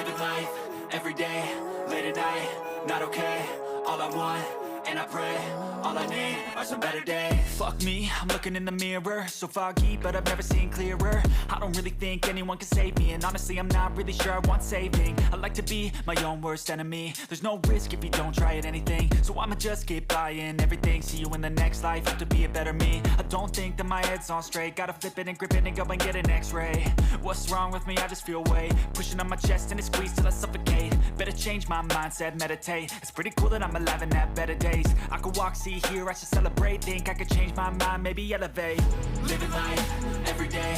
Living life, everyday, late at night, not okay. All I want, and I pray, all I need are some better days. Fuck me, I'm looking in the mirror, so foggy, but I've never seen clearer. I don't really think anyone can save me, and honestly I'm not really sure I want saving. I like to be my own worst enemy. There's no risk if you don't try at anything, so I'ma just keep buying everything. See you in the next life, have to be a better me. I don't think that my head's on straight, gotta flip it and grip it and go and get an x-ray. What's wrong with me? I just feel weight pushing on my chest and it squeezes till I suffocate. Better change my mindset, meditate. It's pretty cool that I'm alive and have better days. I could walk, see, hear, I should celebrate. Think I could change my mind, maybe elevate. Living life, everyday,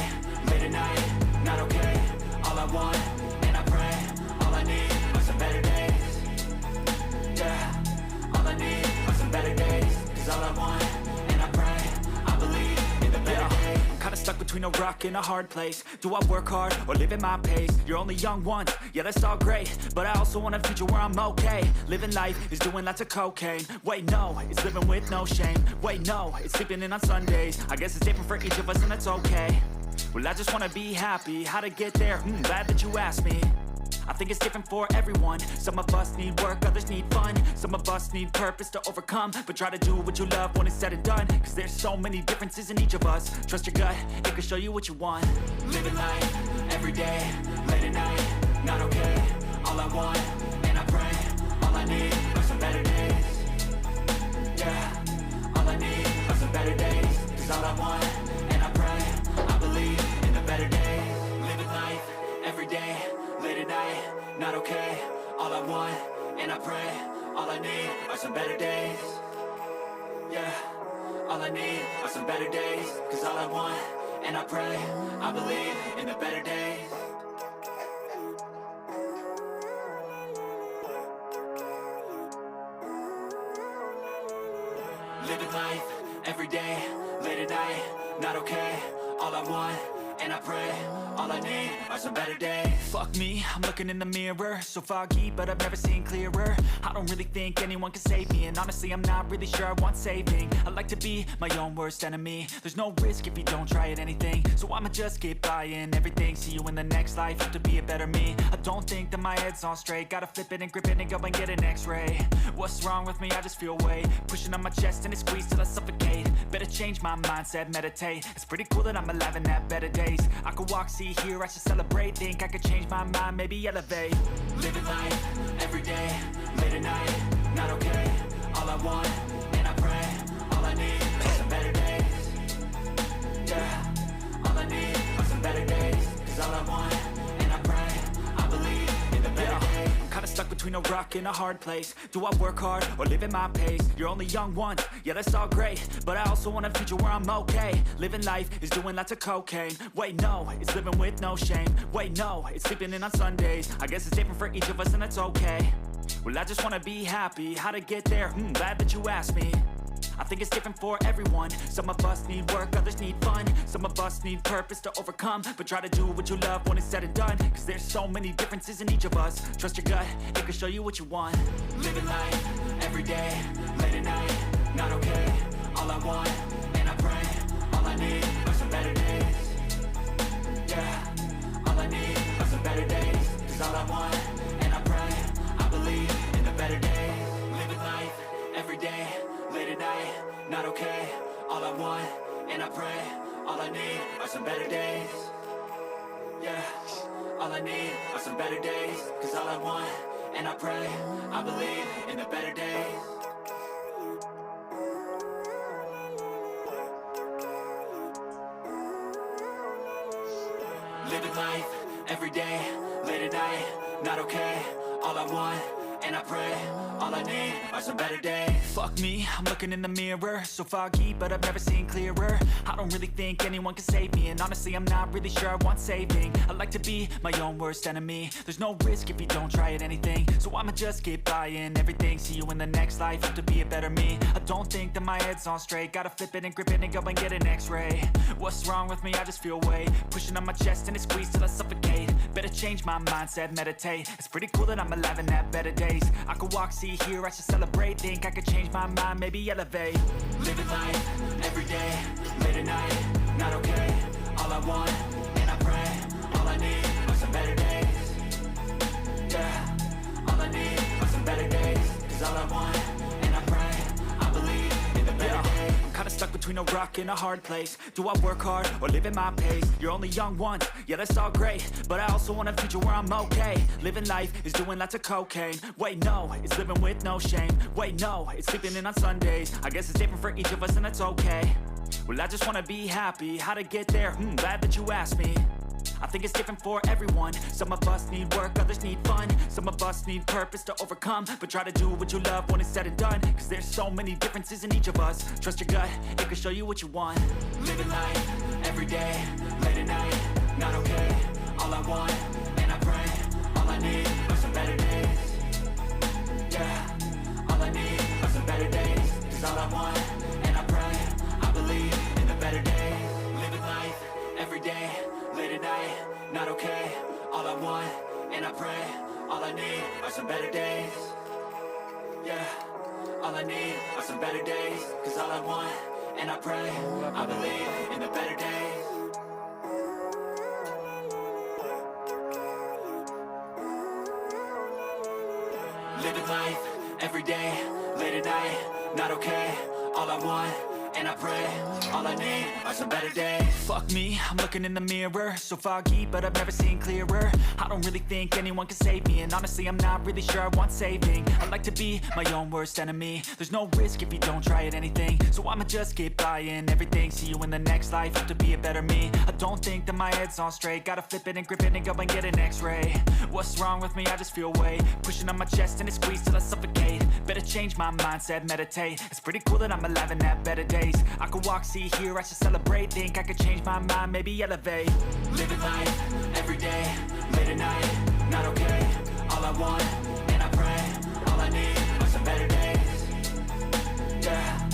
late at night, not okay. All I want, and I pray, all I need are some better days. Yeah, all I need are some better days. Cause all I want, and I pray, I believe in the better days. I'm kinda stuck between a rock and a hard place. Do I work hard or live at my pace? You're only young once, yeah that's all great, but I also want a future where I'm okay. Living life is doing lots of cocaine. Wait no, it's living with no shame. Wait no, it's sleeping in on Sundays. I guess it's different for each of us and that's okay. Well I just wanna be happy, how to get there? Glad that you asked me. I think it's different for everyone. Some of us need work, others need fun. Some of us need purpose to overcome. But try to do what you love when it's said and done. Cause there's so many differences in each of us. Trust your gut, it can show you what you want. Living life, everyday, late at night, not okay. All I want, and I pray, all I need are some better days. Yeah, all I need are some better days. Cause all I want, and I pray, I believe in the better days. Living life, everyday, late at night, not okay. All I want, and I pray, all I need are some better days. Yeah, all I need are some better days. Cause all I want, and I pray, I believe in the better days. Living life, everyday, late at night, not okay. All I want, and I pray, all I need are some better days. Fuck me, I'm looking in the mirror, so foggy, but I've never seen clearer. I don't really think anyone can save me, and honestly I'm not really sure I want saving. I like to be my own worst enemy. There's no risk if you don't try at anything, so I'ma just keep buying everything. See you in the next life, have to be a better me. I don't think that my head's on straight, gotta flip it and grip it and go and get an x-ray. What's wrong with me? I just feel weight pushing on my chest and it squeezes till I suffocate. Better change my mindset, meditate. It's pretty cool that I'm alive and have better days. I could walk, see, hear, I should celebrate. Think I could change my mind, maybe elevate. Living life, everyday, late at night, not okay. All I want, and I pray, all I need are some better days. Yeah, all I need are some better days. Cause all I want, and I pray, I believe in the better days. I'm kinda stuck between a rock and a hard place. Do I work hard or live at my pace? You're only young once, yeah that's all great, but I also want a future where I'm okay. Living life is doing lots of cocaine. Wait no, it's living with no shame. Wait no, it's sleeping in on Sundays. I guess it's different for each of us and that's okay. Well I just wanna be happy, how to get there? Glad that you asked me. I think it's different for everyone. Some of us need work, others need fun. Some of us need purpose to overcome. But try to do what you love when it's said and done. Cause there's so many differences in each of us. Trust your gut, it can show you what you want. Living life, everyday, late at night, not okay. All I want, and I pray, all I need are some better days. Yeah, all I need are some better days. Cause all I want, and I pray, I believe in the better days. Living life, everyday, late at night, not okay. All I want, and I pray, all I need are some better days. Yeah, all I need are some better days. Cause all I want, and I pray, I believe in the better days. Living life, everyday, late at night, not okay. All I want, and I pray, all I need are some better days. Fuck me, I'm looking in the mirror, so foggy, but I've never seen clearer. I don't really think anyone can save me, and honestly I'm not really sure I want saving. I like to be my own worst enemy. There's no risk if you don't try at anything, so I'ma just keep buying everything. See you in the next life, have to be a better me. I don't think that my head's on straight, gotta flip it and grip it and go and get an x-ray. What's wrong with me? I just feel weight pushing on my chest and it squeezes till I suffocate. Better change my mindset, meditate. It's pretty cool that I'm alive and have better days. I could walk, see, hear, I should celebrate. Think I could change my mind, maybe elevate. Living life, everyday, late at night, not okay. All I want, and I pray, all I need are some better days. stuck between a rock and a hard place. Do I work hard or live at my pace? You're only young once, yeah that's all great, but I also want a future where I'm okay. Living life is doing lots of cocaine. Wait no, it's living with no shame. Wait no, it's sleeping in on Sundays. I guess it's different for each of us and that's okay. Well I just wanna be happy, how to get there? Glad that you asked me. I think it's different for everyone. Some of us need work, others need fun. Some of us need purpose to overcome. But try to do what you love when it's said and done, cause there's so many differences in each of us. Trust your gut, it can show you what you want. Living life, every day, late at night, not okay. All I want, and I pray, all I need are some better days. Yeah, all I need are some better days. Cause all I want, and I pray, I believe in the better days. Living life, every day, late at night, not okay. All I want, and I pray, all I need are some better days. Yeah, all I need are some better days. Cause all I want, and I pray, I believe in the better days. Living life, every day, late at night, not okay. All I want, and I pray, all I need are some better days. Fuck me, I'm looking in the mirror, so foggy, but I've never seen clearer. I don't really think anyone can save me, and honestly I'm not really sure I want saving. I like to be my own worst enemy. There's no risk if you don't try at anything, so I'ma just keep buying everything. See you in the next life, hope to be a better me. I don't think that my head's on straight, gotta flip it and grip it and go and get an x-ray. What's wrong with me? I just feel weight pushing on my chest and it squeezes till I suffocate. Better change my mindset, meditate. It's pretty cool that I'm alive and have better days. I could walk, see, hear, I should celebrate. Think I could change my mind, maybe elevate. Living life, every day, late at night, not okay. All I want, and I pray, all I need are some better days. Yeah,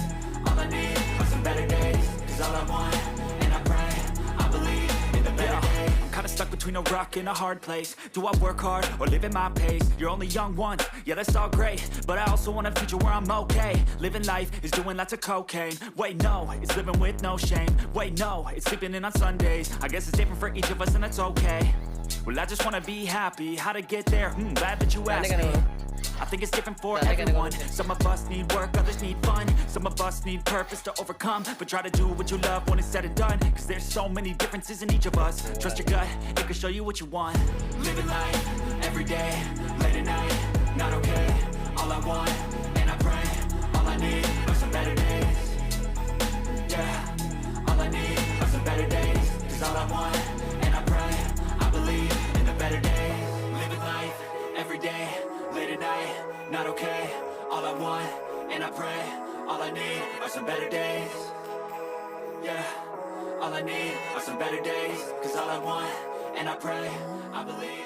all I need are some better days. Cause all I want, and I pray, I believe in the better days. I'm kinda stuck between a rock and a hard place. Do I work hard or live at my pace? You're only young once, yeah that's all great, but I also want a future where I'm okay. Living life is doing lots of cocaine. Wait no, it's living with no shame. Wait no, it's sleeping in on Sundays. I guess it's different for each of us and that's okay. Well I just wanna be happy, how to get there? Glad that you asked me. I think it's different for everyone. Some of us need work, others need fun. Some of us need purpose to overcome. But try to do what you love when it's said and done, cause there's so many differences in each of us. Trust your gut, it can show you what you want. Living life, every day, late at night, not okay. All I want, and I pray, all I need are some better days. Yeah, all I need are some better days. Cause all I want, and I pray, I believe in the better days. Living life, every day, late at night, not okay. All I want, and I pray, all I need are some better days. Yeah, all I need are some better days. Cause all I want, and I pray, I believe